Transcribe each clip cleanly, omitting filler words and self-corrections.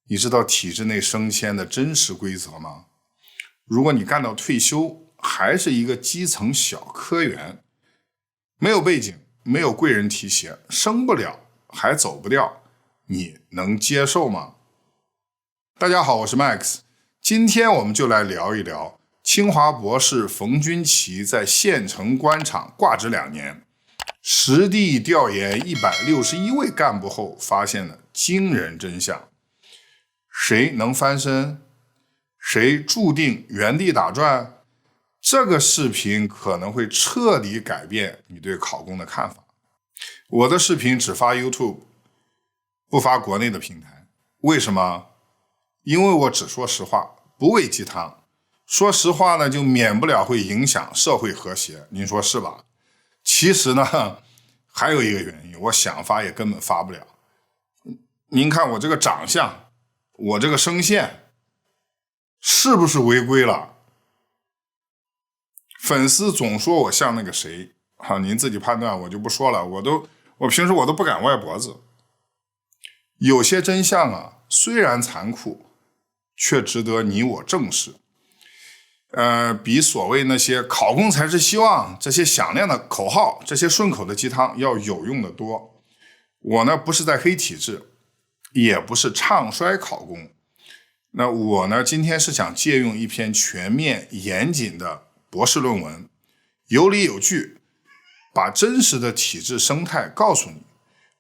你知道体制内升迁的真实规则吗？如果你干到退休还是一个基层小科员，没有背景，没有贵人提携，升不了还走不掉，你能接受吗？大家好，我是 Max， 今天我们就来聊一聊清华博士冯君奇在县城官场挂职2年，实地调研161位干部后发现了惊人真相。谁能翻身？谁注定原地打转？这个视频可能会彻底改变你对考公的看法。我的视频只发 YouTube， 不发国内的平台。为什么？因为我只说实话，不喂鸡汤。说实话呢，就免不了会影响社会和谐，您说是吧？其实呢，还有一个原因，我想发也根本发不了。您看我这个长相，我这个声线，是不是违规了？粉丝总说我像那个谁，您自己判断，我就不说了。我平时我都不敢歪脖子。有些真相啊，虽然残酷，却值得你我正视。比所谓那些考公才是希望，这些响亮的口号，这些顺口的鸡汤要有用的多。我呢，不是在黑体制，也不是唱衰考公。那我呢，今天是想借用一篇全面严谨的博士论文，有理有据，把真实的体制生态告诉你，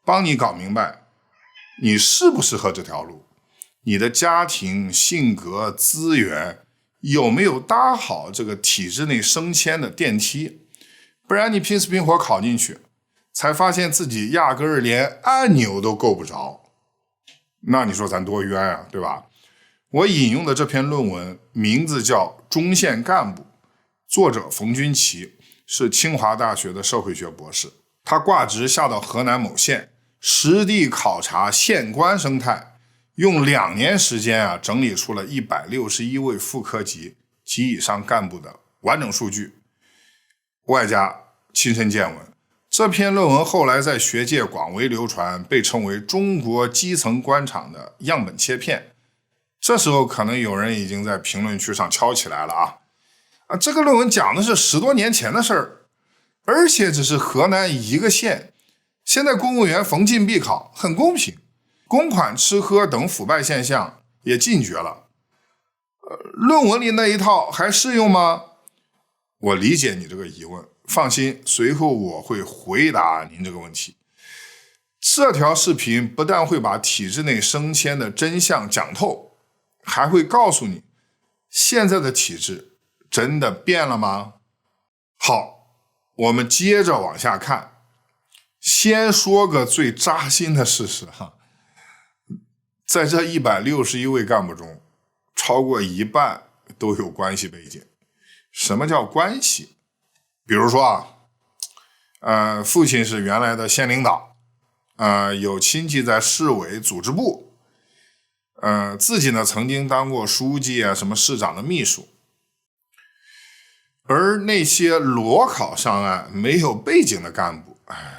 帮你搞明白你适不适合这条路，你的家庭、性格、资源有没有搭好这个体制内升迁的电梯。不然你拼死拼活考进去，才发现自己压根儿连按钮都够不着，那你说咱多冤啊，对吧？我引用的这篇论文名字叫《中县干部》，作者冯君奇是清华大学的社会学博士，他挂职下到河南某县，实地考察县官生态，用2年时间整理出了161位副科级及以上干部的完整数据，外加亲身见闻。这篇论文后来在学界广为流传，被称为中国基层官场的样本切片。这时候可能有人已经在评论区上敲起来了这个论文讲的是10多年前的事儿，而且只是河南一个县，现在公务员逢进必考，很公平，公款吃喝等腐败现象也禁绝了。论文里那一套还适用吗？我理解你这个疑问，放心，随后我会回答您这个问题。这条视频不但会把体制内升迁的真相讲透，还会告诉你现在的体制真的变了吗？好，我们接着往下看。先说个最扎心的事实在这161位干部中，超过一半都有关系背景。什么叫关系？比如说父亲是原来的县领导，有亲戚在市委组织部，自己呢曾经当过书记什么市长的秘书。而那些裸考上岸没有背景的干部，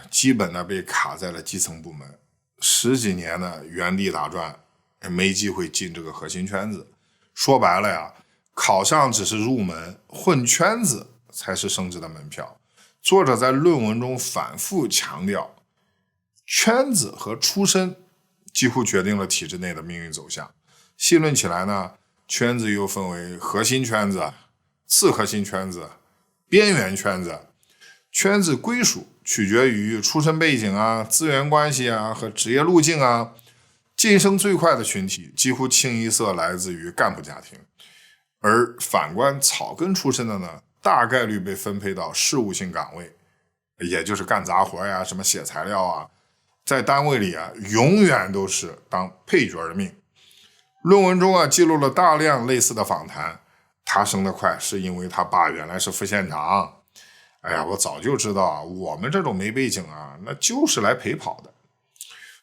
基本呢被卡在了基层部门，10几年呢原地打转，没机会进这个核心圈子。说白了考上只是入门，混圈子才是升职的门票。作者在论文中反复强调，圈子和出身几乎决定了体制内的命运走向。细论起来呢，圈子又分为核心圈子、次核心圈子、边缘圈子。圈子归属取决于出身背景资源关系和职业路径晋升最快的群体几乎清一色来自于干部家庭，而反观草根出身的呢，大概率被分配到事务性岗位，也就是干杂活什么写材料在单位里永远都是当配角的命。论文中记录了大量类似的访谈，他升得快是因为他爸原来是副县长。我早就知道我们这种没背景那就是来陪跑的。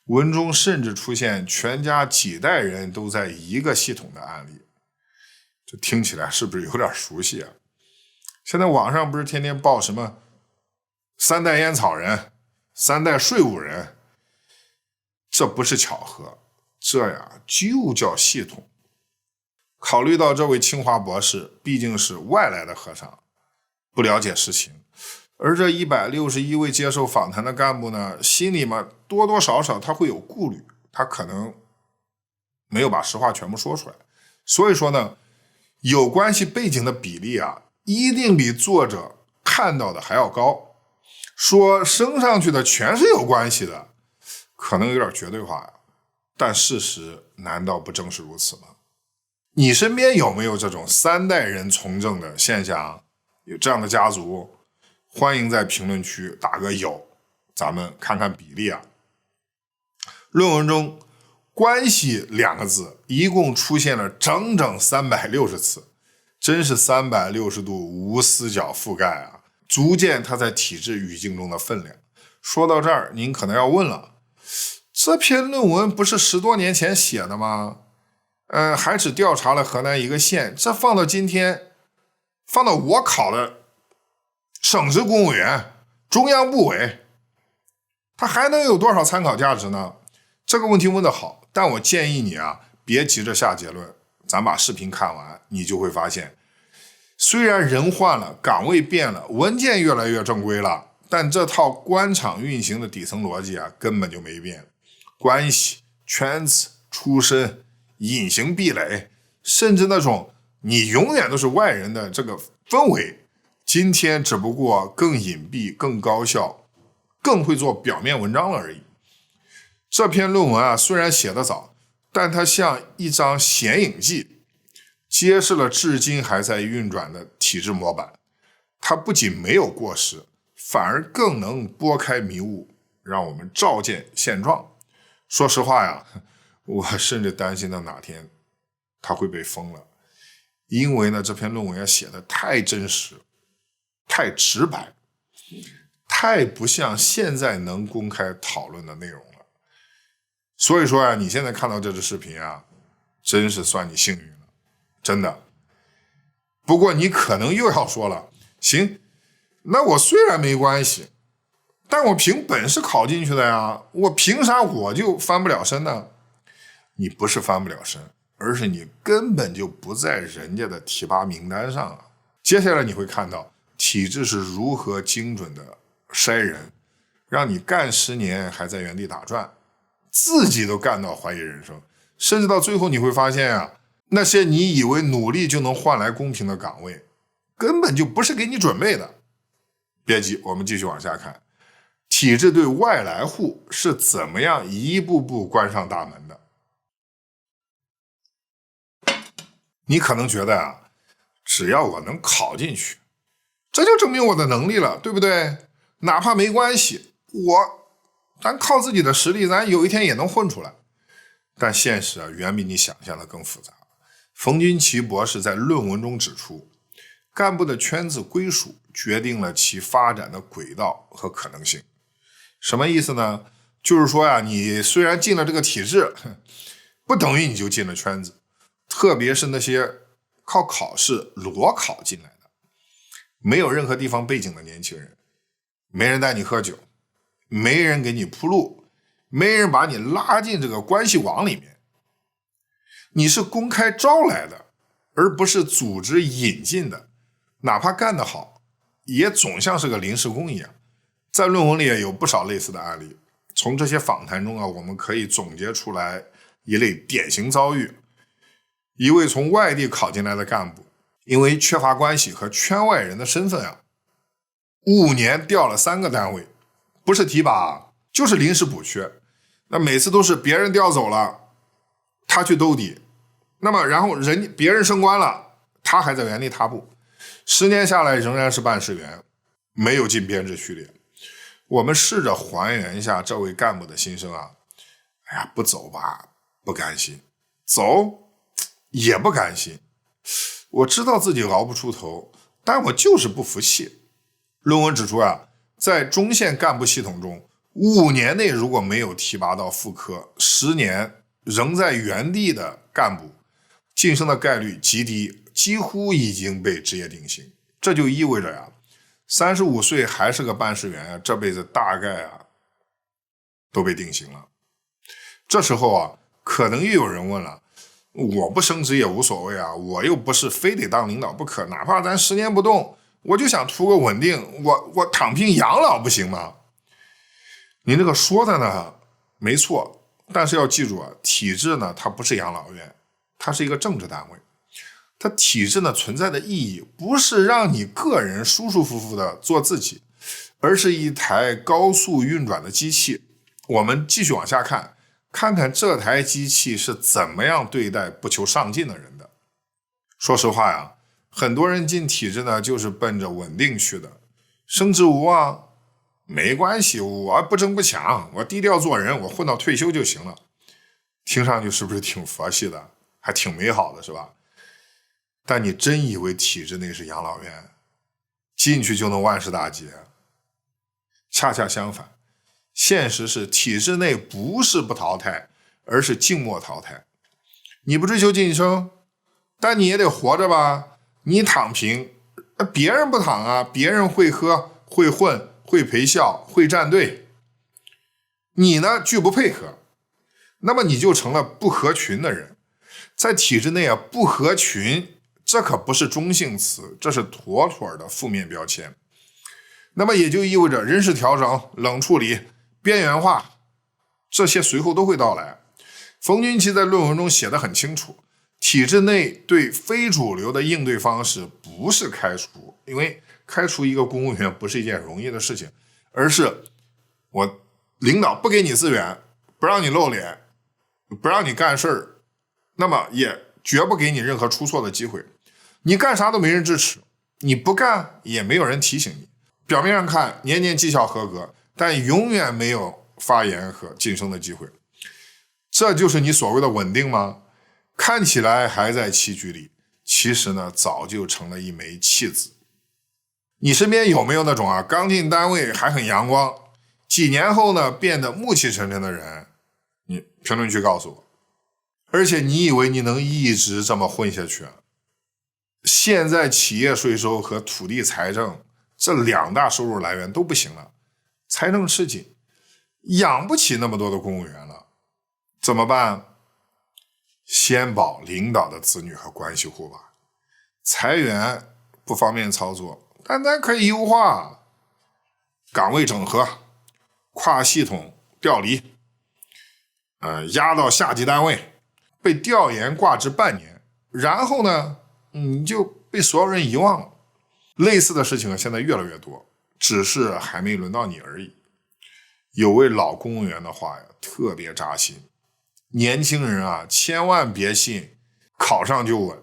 文中甚至出现全家几代人都在一个系统的案例，这听起来是不是有点熟悉现在网上不是天天报什么3代烟草人、3代税务人，这不是巧合，这呀就叫系统。考虑到这位清华博士毕竟是外来的和尚，不了解实情，而这161位接受访谈的干部呢，心里嘛多多少少他会有顾虑，他可能没有把实话全部说出来。所以说呢，有关系背景的比例啊，一定比作者看到的还要高。说升上去的全是有关系的，可能有点绝对化呀。但事实难道不正是如此吗？你身边有没有这种3代人从政的现象？有这样的家族？欢迎在评论区打个有，咱们看看比例啊。论文中关系2个字一共出现了整整360次，真是360度无死角覆盖啊，足见它在体制语境中的分量。说到这儿，您可能要问了，这篇论文不是10多年前写的吗？还只调查了河南一个县，这放到今天，放到我考的省直公务员、中央部委，它还能有多少参考价值呢？这个问题问得好，但我建议你啊，别急着下结论，咱把视频看完，你就会发现，虽然人换了，岗位变了，文件越来越正规了，但这套官场运行的底层逻辑啊，根本就没变。关系、圈子、出身、隐形壁垒，甚至那种你永远都是外人的这个氛围，今天只不过更隐蔽、更高效、更会做表面文章了而已。这篇论文啊，虽然写得早，但它像一张显影剂，揭示了至今还在运转的体制模板。它不仅没有过时，反而更能拨开迷雾，让我们照见现状。说实话呀，我甚至担心到哪天它会被封了，因为呢，这篇论文写的太真实、太直白、太不像现在能公开讨论的内容了。所以说啊，你现在看到这支视频啊，真是算你幸运了，真的。不过你可能又要说了，行，那我虽然没关系，但我凭本事考进去的呀，我凭啥我就翻不了身呢？你不是翻不了身，而是你根本就不在人家的提拔名单上啊。接下来你会看到体制是如何精准的筛人，让你干10年还在原地打转，自己都干到怀疑人生，甚至到最后你会发现啊，那些你以为努力就能换来公平的岗位，根本就不是给你准备的。别急，我们继续往下看，体制对外来户是怎么样一步步关上大门的。你可能觉得啊，只要我能考进去，这就证明我的能力了，对不对？哪怕没关系，咱靠自己的实力，咱有一天也能混出来。但现实啊，远比你想象的更复杂。冯军奇博士在论文中指出，干部的圈子归属决定了其发展的轨道和可能性。什么意思呢？就是说呀，你虽然进了这个体制，不等于你就进了圈子，特别是那些靠考试裸考进来的，没有任何地方背景的年轻人，没人带你喝酒，没人给你铺路，没人把你拉进这个关系网里面，你是公开招来的，而不是组织引进的，哪怕干得好，也总像是个临时工一样。在论文里也有不少类似的案例，从这些访谈中啊，我们可以总结出来一类典型遭遇。一位从外地考进来的干部，因为缺乏关系和圈外人的身份啊，5年调了3个单位，不是提拔，就是临时补缺。那每次都是别人调走了，他去兜底，那么然后别人升官了，他还在原地踏步，10年下来仍然是办事员，没有进编制序列。我们试着还原一下这位干部的心声啊，哎呀，不走吧，不甘心；走也不甘心。我知道自己熬不出头，但我就是不服气。论文指出啊，在中线干部系统中，5年内如果没有提拔到副科，10年仍在原地的干部，晋升的概率极低，几乎已经被职业定型。这就意味着呀，35岁还是个办事员这辈子大概都被定型了。这时候啊，可能又有人问了，我不升职也无所谓啊，我又不是非得当领导不可，哪怕咱10年不动，我就想图个稳定，我躺平养老不行吗？您这个说的呢没错，但是要记住啊，体制呢它不是养老院，它是一个政治单位。它体制呢存在的意义不是让你个人舒舒服服的做自己，而是一台高速运转的机器。我们继续往下看，看看这台机器是怎么样对待不求上进的人的。说实话呀，很多人进体制呢就是奔着稳定去的，升职无望没关系，我不争不抢，我低调做人，我混到退休就行了。听上去是不是挺佛系的，还挺美好的，是吧？但你真以为体制内是养老院，进去就能万事大吉？恰恰相反，现实是体制内不是不淘汰，而是静默淘汰。你不追求晋升，但你也得活着吧？你躺平，别人不躺啊，别人会喝会混会陪笑会站队，你呢拒不配合，那么你就成了不合群的人。在体制内啊，不合群这可不是中性词，这是妥妥的负面标签。那么也就意味着人事调整、冷处理、边缘化，这些随后都会到来。冯军奇在论文中写得很清楚，体制内对非主流的应对方式不是开除，因为开除一个公务员不是一件容易的事情，而是我领导不给你资源，不让你露脸，不让你干事儿，那么也绝不给你任何出错的机会。你干啥都没人支持，你不干也没有人提醒你。表面上看年年绩效合格，但永远没有发言和晋升的机会。这就是你所谓的稳定吗？看起来还在棋局里，其实呢早就成了一枚弃子。你身边有没有那种刚进单位还很阳光，几年后呢变得暮气沉沉的人？你评论区告诉我。而且你以为你能一直这么混下去？现在企业税收和土地财政这2大收入来源都不行了，财政吃紧，养不起那么多的公务员了，怎么办？先保领导的子女和关系户吧。裁员不方便操作，但咱可以优化，岗位整合，跨系统调离，压到下级单位，被调研挂职半年，然后呢你就被所有人遗忘了。类似的事情现在越来越多，只是还没轮到你而已。有位老公务员的话呀，特别扎心。年轻人千万别信考上就稳。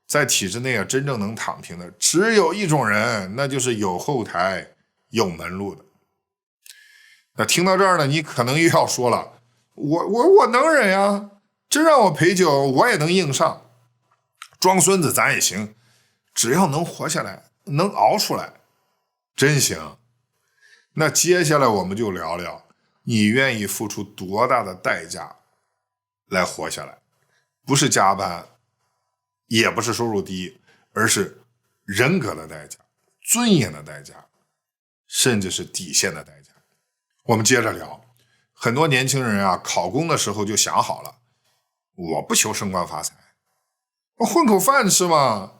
在体制内真正能躺平的只有一种人，那就是有后台有门路的。那听到这儿呢，你可能又要说了，我能忍呀，真让我陪酒我也能硬上，装孙子咱也行，只要能活下来，能熬出来，真行。那接下来我们就聊聊，你愿意付出多大的代价来活下来？不是加班，也不是收入低，而是人格的代价、尊严的代价，甚至是底线的代价。我们接着聊，很多年轻人考公的时候就想好了，我不求升官发财，我混口饭吃嘛，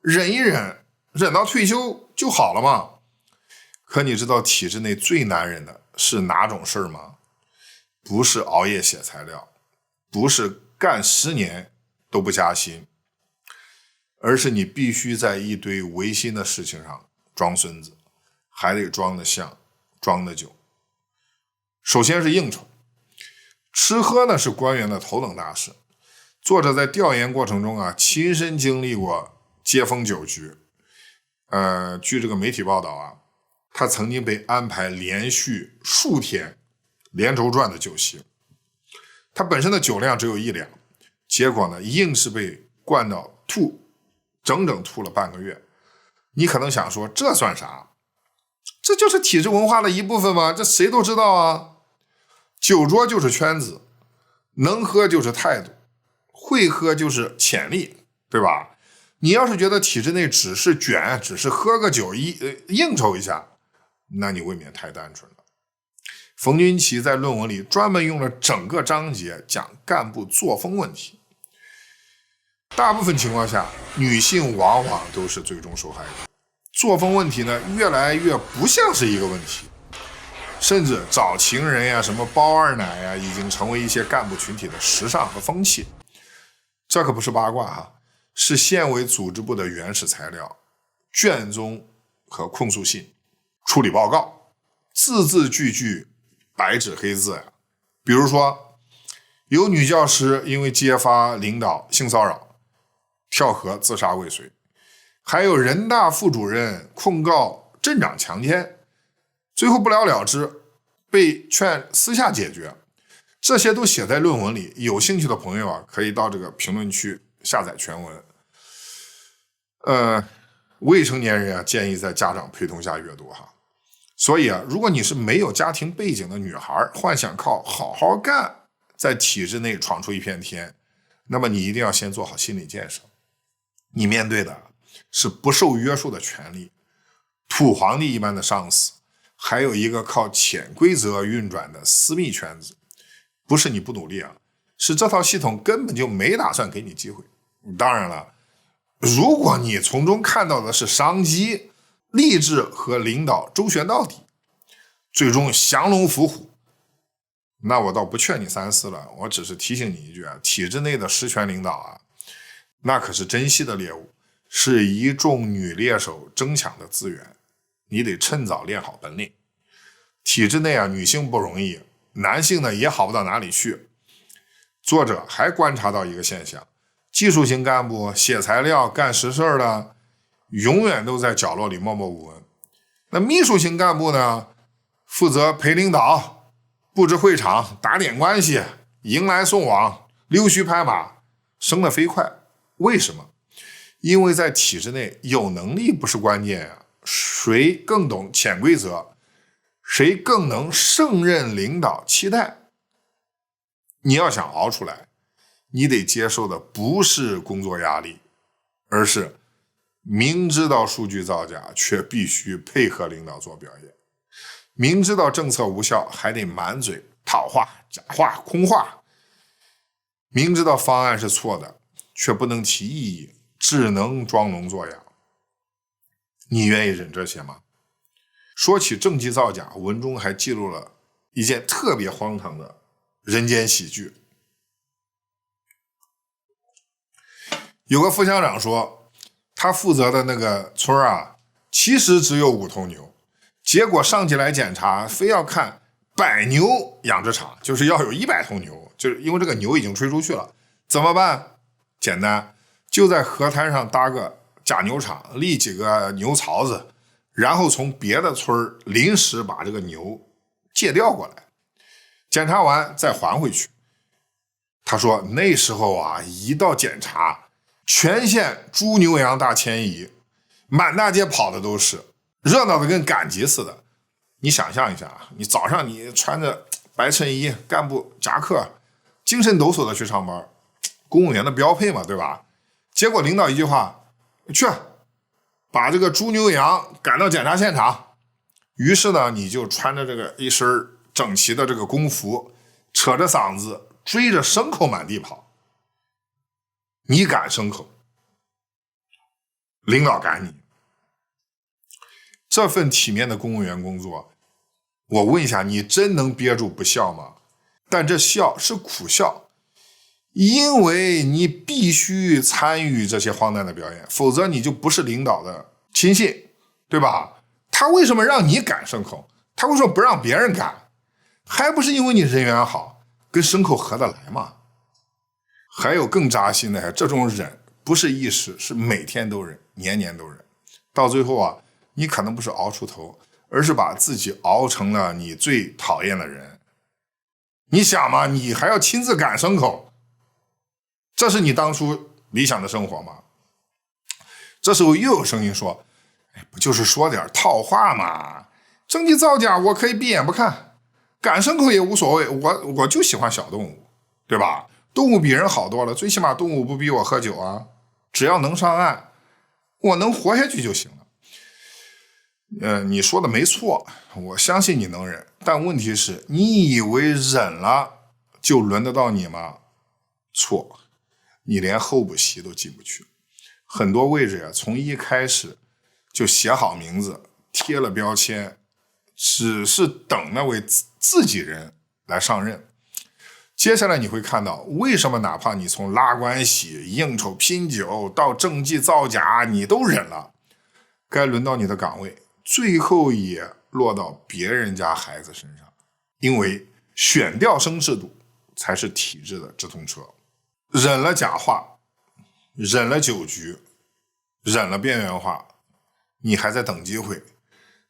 忍一忍，忍到退休就好了嘛。可你知道体制内最难忍的是哪种事儿吗？不是熬夜写材料，不是干10年都不加薪，而是你必须在一堆违心的事情上装孙子，还得装得像，装得久。首先是应酬，吃喝呢是官员的头等大事。作者在调研过程中亲身经历过接风酒局。据这个媒体报道他曾经被安排连续数天连轴转的酒席。他本身的酒量只有1两，结果呢硬是被灌到吐，整整吐了半个月。你可能想说，这算啥？这就是体制文化的一部分吗？这谁都知道啊。酒桌就是圈子，能喝就是态度，会喝就是潜力，对吧？你要是觉得体制内只是卷，只是喝个酒应酬一下，那你未免太单纯了。冯君奇在论文里专门用了整个章节讲干部作风问题。大部分情况下，女性往往都是最终受害者。作风问题呢，越来越不像是一个问题，甚至找情人呀、什么包二奶呀，已经成为一些干部群体的时尚和风气。这可不是八卦哈，是县委组织部的原始材料、卷宗和控诉信、处理报告，字字句句白纸黑字呀。比如说，有女教师因为揭发领导性骚扰，跳河自杀未遂，还有人大副主任控告镇长强奸，最后不了了之，被劝私下解决。这些都写在论文里，有兴趣的朋友啊，可以到这个评论区下载全文。未成年人啊，建议在家长陪同下阅读哈。所以啊，如果你是没有家庭背景的女孩，幻想靠好好干在体制内闯出一片天，那么你一定要先做好心理建设。你面对的是不受约束的权利，土皇帝一般的上司，还有一个靠潜规则运转的私密圈子。不是你不努力啊，是这套系统根本就没打算给你机会。当然了，如果你从中看到的是商机、励志和领导周旋到底，最终降龙伏虎，那我倒不劝你三思了。我只是提醒你一句啊，体制内的实权领导啊，那可是珍稀的猎物，是一众女猎手争抢的资源，你得趁早练好本领。体制内啊，女性不容易，男性呢也好不到哪里去。作者还观察到一个现象，技术型干部写材料干实事的永远都在角落里默默无闻，那秘书型干部呢，负责陪领导、布置会场、打点关系、迎来送往、溜须拍马，升得飞快。为什么？因为在体制内，有能力不是关键啊，谁更懂潜规则，谁更能胜任领导期待。你要想熬出来，你得接受的不是工作压力，而是明知道数据造假，却必须配合领导做表演；明知道政策无效，还得满嘴套话、假话、空话；明知道方案是错的，却不能提异议，只能装聋作哑。你愿意忍这些吗？说起政绩造假，文中还记录了一件特别荒唐的人间喜剧。有个副乡长说，他负责的那个村啊，其实只有5头牛，结果上级来检查，非要看100牛养殖场，就是要有100头牛，就是因为这个牛已经吹出去了。怎么办？简单，就在河滩上搭个假牛场，立几个牛槽子，然后从别的村临时把这个牛借调过来，检查完再还回去。他说那时候啊，一到检查，全县猪牛羊大迁移，满大街跑的都是，热闹的跟赶集似的。你想象一下啊，你早上你穿着白衬衣、干部夹克，精神抖擞的去上班，公务员的标配嘛，对吧？结果领导一句话，去把这个猪牛羊赶到检查现场。于是呢，你就穿着这个一身整齐的这个工服，扯着嗓子追着牲口满地跑。你赶牲口，领导赶你。这份体面的公务员工作，我问一下，你真能憋住不笑吗？但这笑是苦笑，因为你必须参与这些荒诞的表演，否则你就不是领导的亲信，对吧？他为什么让你赶牲口？他为什么不让别人赶？还不是因为你人缘好，跟牲口合得来吗？还有更扎心的，这种忍不是一时，是每天都忍，年年都忍，到最后啊，你可能不是熬出头，而是把自己熬成了你最讨厌的人。你想嘛，你还要亲自赶牲口，这是你当初理想的生活吗？这时候又有声音说，不就是说点套话嘛，政绩造假我可以闭眼不看，赶牲口也无所谓，我就喜欢小动物，对吧？动物比人好多了，最起码动物不逼我喝酒啊，只要能上岸，我能活下去就行了。你说的没错，我相信你能忍，但问题是，你以为忍了就轮得到你吗？错，你连候补席都进不去。很多位置呀，从一开始就写好名字，贴了标签，只是等那位自己人来上任。接下来你会看到，为什么哪怕你从拉关系、应酬拼酒到政绩造假，你都忍了，该轮到你的岗位，最后也落到别人家孩子身上。因为选调生制度才是体制的直通车。忍了假话，忍了酒局，忍了边缘化，你还在等机会，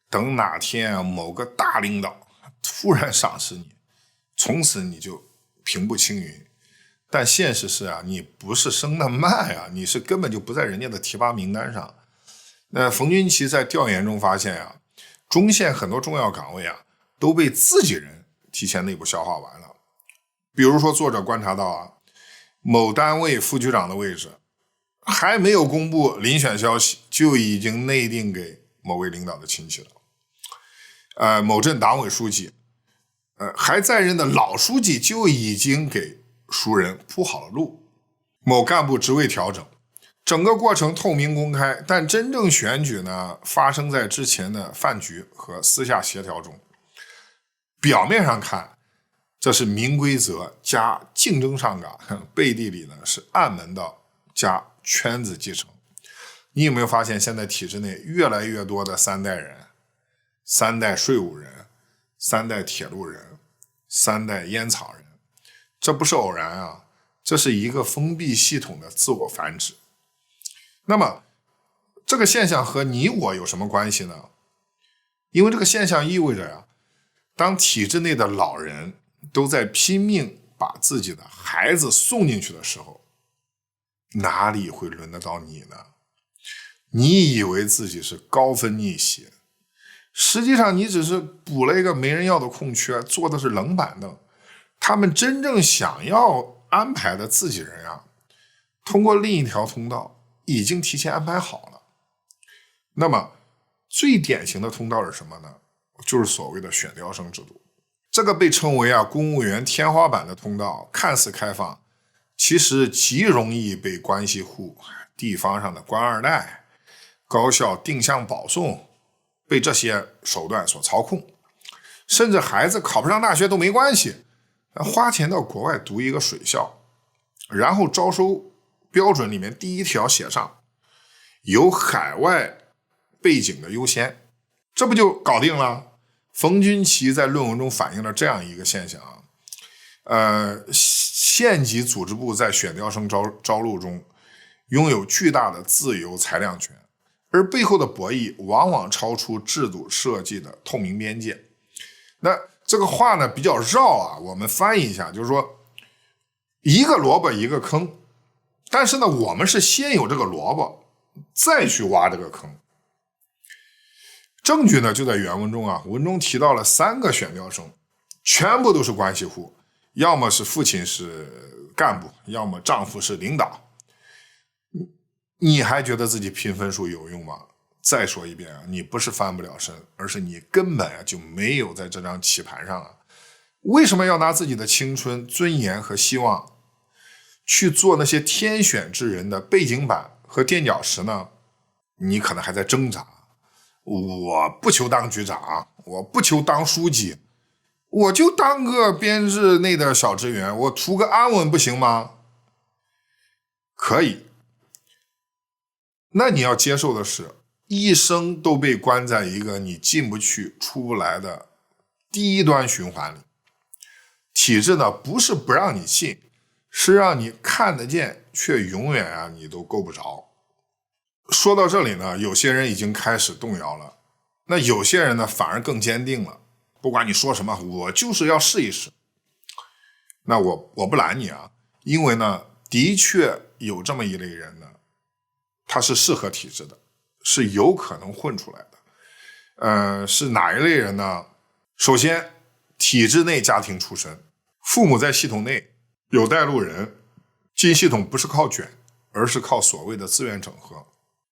等哪天某个大领导突然赏识你，从此你就平步青云。但现实是啊，你不是升的慢啊，你是根本就不在人家的提拔名单上。那冯军奇在调研中发现啊，中线很多重要岗位啊都被自己人提前内部消化完了。比如说作者观察到啊，某单位副局长的位置还没有公布遴选消息，就已经内定给某位领导的亲戚了。某镇党委书记，还在任的老书记就已经给熟人铺好了路。某干部职位调整，整个过程透明公开，但真正选举呢，发生在之前的饭局和私下协调中。表面上看，这是明规则加竞争上岗，背地里呢是暗门道加圈子继承。你有没有发现，现在体制内越来越多的三代人，三代税务人，三代铁路人，三代烟草人，这不是偶然啊，这是一个封闭系统的自我繁殖。那么这个现象和你我有什么关系呢？因为这个现象意味着呀，当体制内的老人都在拼命把自己的孩子送进去的时候，哪里会轮得到你呢？你以为自己是高分逆袭，实际上你只是补了一个没人要的空缺，坐的是冷板凳。他们真正想要安排的自己人啊，通过另一条通道已经提前安排好了。那么最典型的通道是什么呢？就是所谓的选调生制度。这个被称为公务员天花板的通道，看似开放，其实极容易被关系户、地方上的官二代、高校定向保送被这些手段所操控。甚至孩子考不上大学都没关系，花钱到国外读一个水校，然后招收标准里面第一条写上有海外背景的优先，这不就搞定了？冯军奇在论文中反映了这样一个现象县级组织部在选调生招录中拥有巨大的自由裁量权，而背后的博弈往往超出制度设计的透明边界。那这个话呢比较绕啊，我们翻译一下，就是说一个萝卜一个坑，但是呢我们是先有这个萝卜再去挖这个坑。证据呢就在原文中文中提到了3个选调生，全部都是关系户，要么是父亲是干部，要么丈夫是领导。你还觉得自己拼分数有用吗？再说一遍你不是翻不了身，而是你根本就没有在这张棋盘上为什么要拿自己的青春、尊严和希望去做那些天选之人的背景板和垫脚石呢？你可能还在挣扎，我不求当局长，我不求当书记，我就当个编制内的小职员，我图个安稳不行吗？可以。那你要接受的是，一生都被关在一个你进不去出不来的低端循环里。体制呢不是不让你进，是让你看得见却永远你都够不着。说到这里呢，有些人已经开始动摇了，那有些人呢反而更坚定了，不管你说什么，我就是要试一试。那我不拦你因为呢的确有这么一类人呢，他是适合体制的，是有可能混出来的。是哪一类人呢？首先，体制内家庭出身，父母在系统内有带路人，进系统不是靠卷，而是靠所谓的资源整合。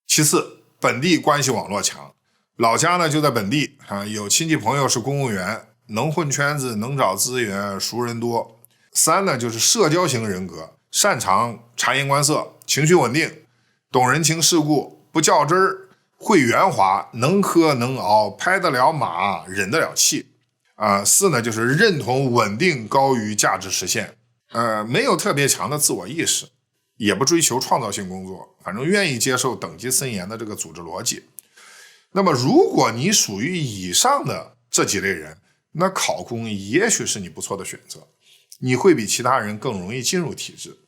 其次，本地关系网络强，老家呢就在本地啊，有亲戚朋友是公务员，能混圈子，能找资源，熟人多。3呢就是社交型人格，擅长察言观色，情绪稳定，懂人情世故，不较真儿，会圆滑，能喝能熬，拍得了马，忍得了气。4呢就是认同稳定高于价值实现，没有特别强的自我意识，也不追求创造性工作，反正愿意接受等级森严的这个组织逻辑。那么如果你属于以上的这几类人，那考公也许是你不错的选择，你会比其他人更容易进入体制，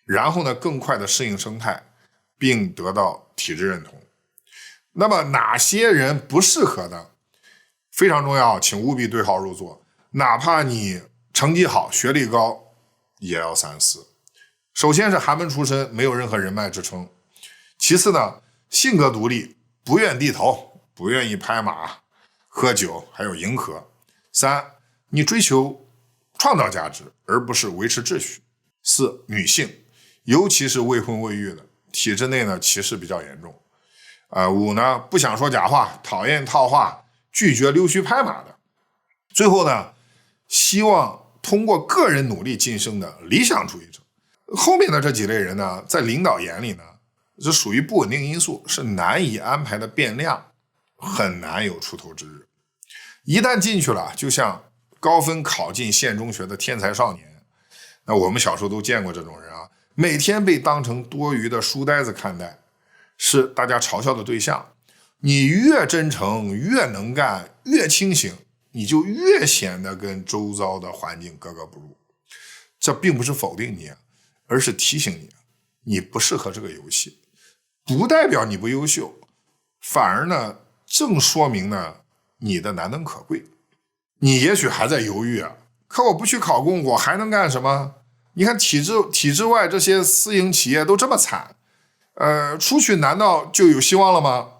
然后呢更快的适应生态，并得到体制认同。那么哪些人不适合呢？非常重要，请务必对号入座，哪怕你成绩好，学历高，也要三思。首先是寒门出身，没有任何人脉支撑。其次呢，性格独立，不愿低头，不愿意拍马、喝酒，还有迎合。3，你追求创造价值，而不是维持秩序。4，女性，尤其是未婚未育的，体制内呢歧视比较严重。5呢，不想说假话，讨厌套话，拒绝溜须拍马的。最后呢，希望通过个人努力晋升的理想主义者。后面的这几类人呢，在领导眼里呢，这属于不稳定因素，是难以安排的变量，很难有出头之日。一旦进去了，就像高分考进县中学的天才少年，那我们小时候都见过这种人啊，每天被当成多余的书呆子看待，是大家嘲笑的对象。你越真诚，越能干，越清醒，你就越显得跟周遭的环境格格不入。这并不是否定你，而是提醒你，你不适合这个游戏，不代表你不优秀，反而呢，正说明呢你的难能可贵。你也许还在犹豫啊，可我不去考公，我还能干什么？你看体制外这些私营企业都这么惨，出去难道就有希望了吗？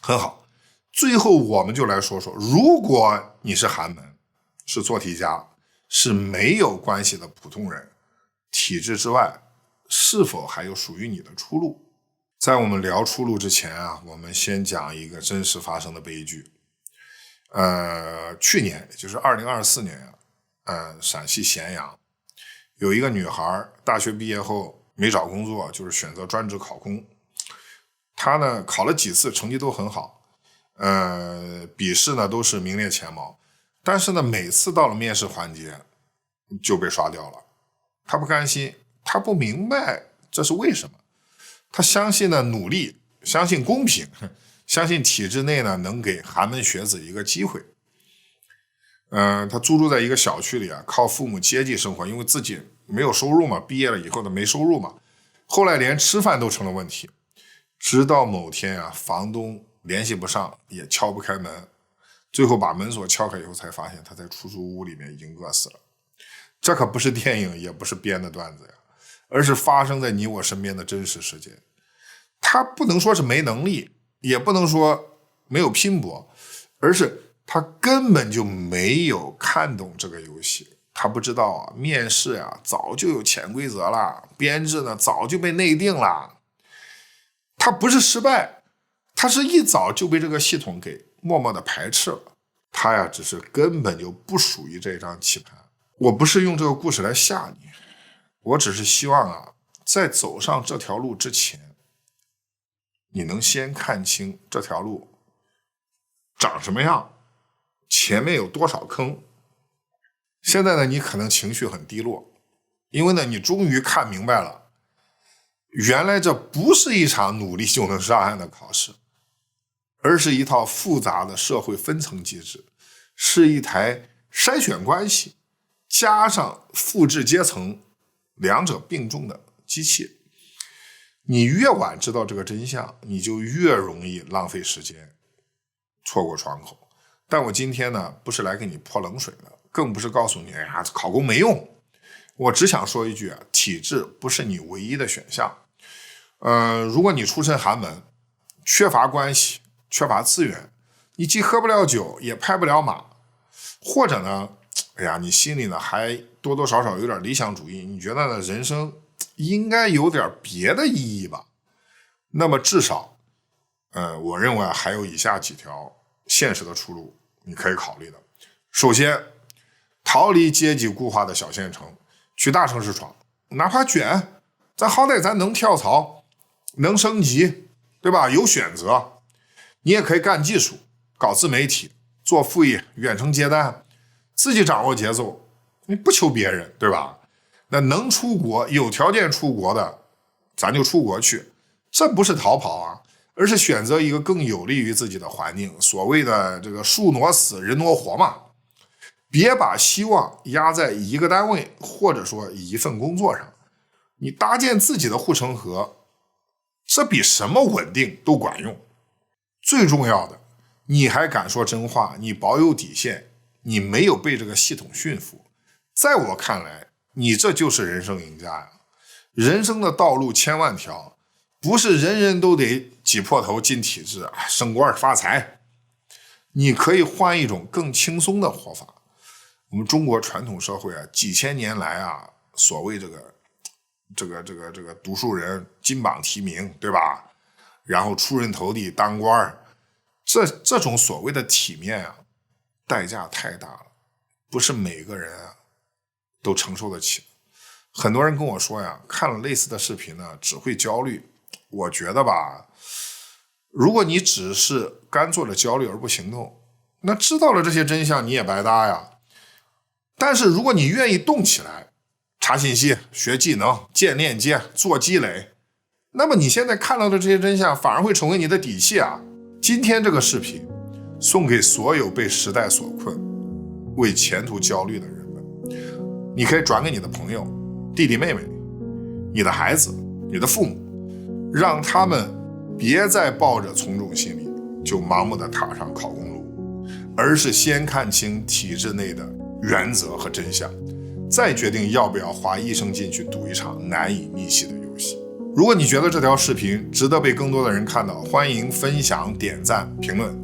很好，最后我们就来说说，如果你是寒门，是做题家，是没有关系的普通人，体制之外是否还有属于你的出路？在我们聊出路之前啊，我们先讲一个真实发生的悲剧。去年也就是2024年陕西咸阳有一个女孩，大学毕业后没找工作，就是选择专职考公。她呢考了几次，成绩都很好，笔试呢都是名列前茅，但是呢每次到了面试环节就被刷掉了。她不甘心，她不明白这是为什么。她相信呢努力，相信公平，相信体制内呢能给寒门学子一个机会。他租住在一个小区里啊，靠父母接济生活，因为自己没有收入嘛，毕业了以后呢没收入嘛，后来连吃饭都成了问题。直到某天啊，房东联系不上，也敲不开门，最后把门锁敲开以后，才发现他在出租屋里面已经饿死了。这可不是电影，也不是编的段子呀，而是发生在你我身边的真实事件。他不能说是没能力，也不能说没有拼搏，而是他根本就没有看懂这个游戏。他不知道啊，面试啊早就有潜规则了，编制呢早就被内定了。他不是失败，他是一早就被这个系统给默默的排斥了。他呀只是根本就不属于这张棋盘。我不是用这个故事来吓你，我只是希望啊，在走上这条路之前，你能先看清这条路长什么样，前面有多少坑。现在呢，你可能情绪很低落，因为呢，你终于看明白了，原来这不是一场努力就能上岸的考试，而是一套复杂的社会分层机制，是一台筛选关系加上复制阶层两者并重的机器。你越晚知道这个真相，你就越容易浪费时间，错过窗口。但我今天呢，不是来给你泼冷水的，更不是告诉你，哎呀，考公没用。我只想说一句啊，体制不是你唯一的选项。如果你出身寒门，缺乏关系，缺乏资源，你既喝不了酒，也拍不了马，或者呢，哎呀，你心里呢还多多少少有点理想主义，你觉得呢人生应该有点别的意义吧？那么至少，我认为还有以下几条现实的出路你可以考虑的。首先，逃离阶级固化的小县城，去大城市闯，哪怕卷，咱好歹咱能跳槽，能升级，对吧？有选择。你也可以干技术，搞自媒体，做副业，远程接单，自己掌握节奏，你不求别人，对吧？那能出国，有条件出国的，咱就出国去，这不是逃跑啊，而是选择一个更有利于自己的环境。所谓的这个树挪死，人挪活嘛。别把希望压在一个单位或者说一份工作上，你搭建自己的护城河，这比什么稳定都管用。最重要的，你还敢说真话，你保有底线，你没有被这个系统驯服。在我看来，你这就是人生赢家呀！人生的道路千万条，不是人人都得挤破头进体制升官发财。你可以换一种更轻松的活法。我们中国传统社会几千年来所谓这个读书人金榜题名，对吧？然后出人头地当官，这种所谓的体面代价太大了，不是每个人都承受得起。很多人跟我说看了类似的视频呢，只会焦虑。我觉得吧，如果你只是干做了焦虑而不行动，那知道了这些真相你也白搭呀。但是如果你愿意动起来，查信息、学技能、建链接、做积累，那么你现在看到的这些真相反而会成为你的底气啊！今天这个视频送给所有被时代所困、为前途焦虑的人们，你可以转给你的朋友、弟弟妹妹、你的孩子、你的父母，让他们别再抱着从众心理就盲目的踏上考公路，而是先看清体制内的原则和真相，再决定要不要花一生劲去赌一场难以逆袭的游戏。如果你觉得这条视频值得被更多的人看到，欢迎分享、点赞、评论。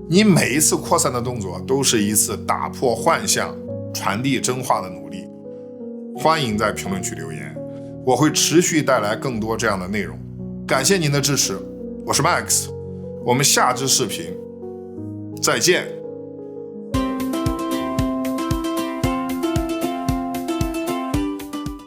你每一次扩散的动作都是一次打破幻象、传递真话的努力。欢迎在评论区留言，我会持续带来更多这样的内容。感谢您的支持，我是 Max， 我们下支视频再见。